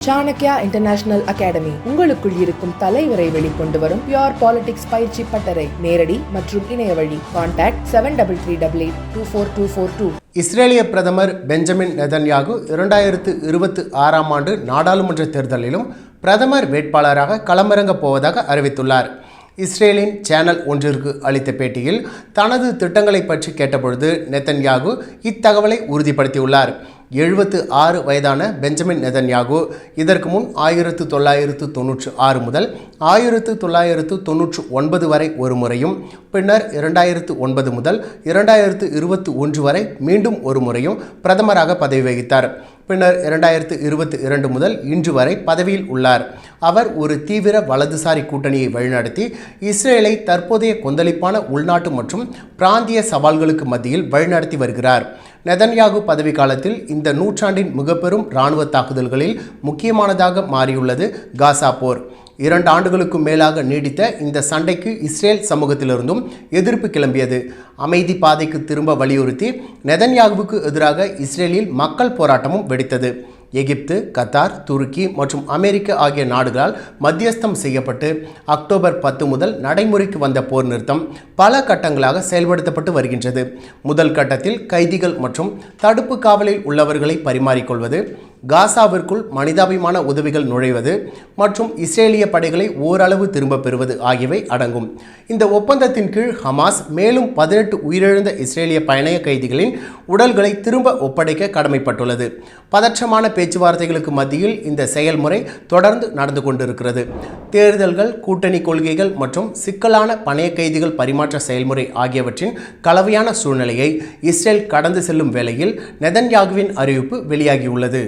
Chanakya international academy உங்களுக்குள் இருக்கும் தலைவரை வெளிக்கொண்டு வரும் பியூர் பாலிடிக்ஸ் பயிற்சி பட்டறை. நேரடி மற்றும் இணைய வழி. கான்டாக்ட் 7338824242. இஸ்ரேலிய பிரதமர் பெஞ்சமின் நெதன்யாகு 2026ஆம் ஆண்டு நாடாளுமன்ற தேர்தலிலும் பிரதமர் வேட்பாளராக களமிறங்கப் போவதாக அறிவித்துள்ளார். இஸ்ரேலின் சேனல் ஒன்றிற்கு அளித்த பேட்டியில் தனது திட்டங்களை பற்றி கேட்டபொழுது நெதன்யாகு இத்தகவலை உறுதிப்படுத்தியுள்ளார். 76 வயதான பெஞ்சமின் நெதன்யாகு இதற்கு முன் 1996 முதல் 1999 வரை ஒரு முறையும், பின்னர் 2009 முதல் 2021 வரை மீண்டும் ஒரு முறையும் பிரதமராக பதவி வகித்தார். பின்னர் 2022 முதல் இன்று வரை பதவியில் உள்ளார். அவர் ஒரு தீவிர வலதுசாரி கூட்டணியை வழிநடத்தி இஸ்ரேலை தற்போதைய கொந்தளிப்பான உள்நாட்டு மற்றும் பிராந்திய சவால்களுக்கு மத்தியில் வழிநடத்தி வருகிறார். நெதன்யாகு பதவி காலத்தில் இந்த நூற்றாண்டின் மிகப்பெரும் இராணுவ தாக்குதல்களில் முக்கியமானதாக மாறியுள்ளது காசா போர். 2 ஆண்டுகளுக்கும் மேலாக நீடித்த இந்த சண்டைக்கு இஸ்ரேல் சமூகத்திலிருந்தும் எதிர்ப்பு கிளம்பியது. அமைதி பாதைக்கு திரும்ப வலியுறுத்தி நெதன்யாகுவுக்கு எதிராக இஸ்ரேலில் மக்கள் போராட்டமும் வெடித்தது. எகிப்து, கத்தார், துருக்கி மற்றும் அமெரிக்கா ஆகிய நாடுகளால் மத்தியஸ்தம் செய்யப்பட்டு அக்டோபர் 10 முதல் நடைமுறைக்கு வந்த போர் நிறுத்தம் பல கட்டங்களாக செயல்படுத்தப்பட்டு வருகின்றது. முதல் கட்டத்தில் கைதிகள் மற்றும் தடுப்பு காவலில் உள்ளவர்களை பரிமாறிக்கொள்வது, காசாவிற்குள் மனிதாபிமான உதவிகள் நுழைவது மற்றும் இஸ்ரேலிய படைகளை ஓரளவு திரும்ப பெறுவது ஆகியவை அடங்கும். இந்த ஒப்பந்தத்தின் கீழ் ஹமாஸ் மேலும் 18 உயிரிழந்த இஸ்ரேலிய பயண கைதிகளின் உடல்களை திரும்ப ஒப்படைக்க கடமைப்பட்டுள்ளது. பதற்றமான பேச்சுவார்த்தைகளுக்கு மத்தியில் இந்த செயல்முறை தொடர்ந்து நடந்து கொண்டிருக்கிறது. தேர்தல்கள், கூட்டணி கொள்கைகள் மற்றும் சிக்கலான பணைய கைதிகள் பரிமாற்ற செயல்முறை ஆகியவற்றின் கலவையான சூழ்நிலையை இஸ்ரேல் கடந்து செல்லும் வேளையில் நெதன்யாகுவின் அறிவிப்பு வெளியாகியுள்ளது.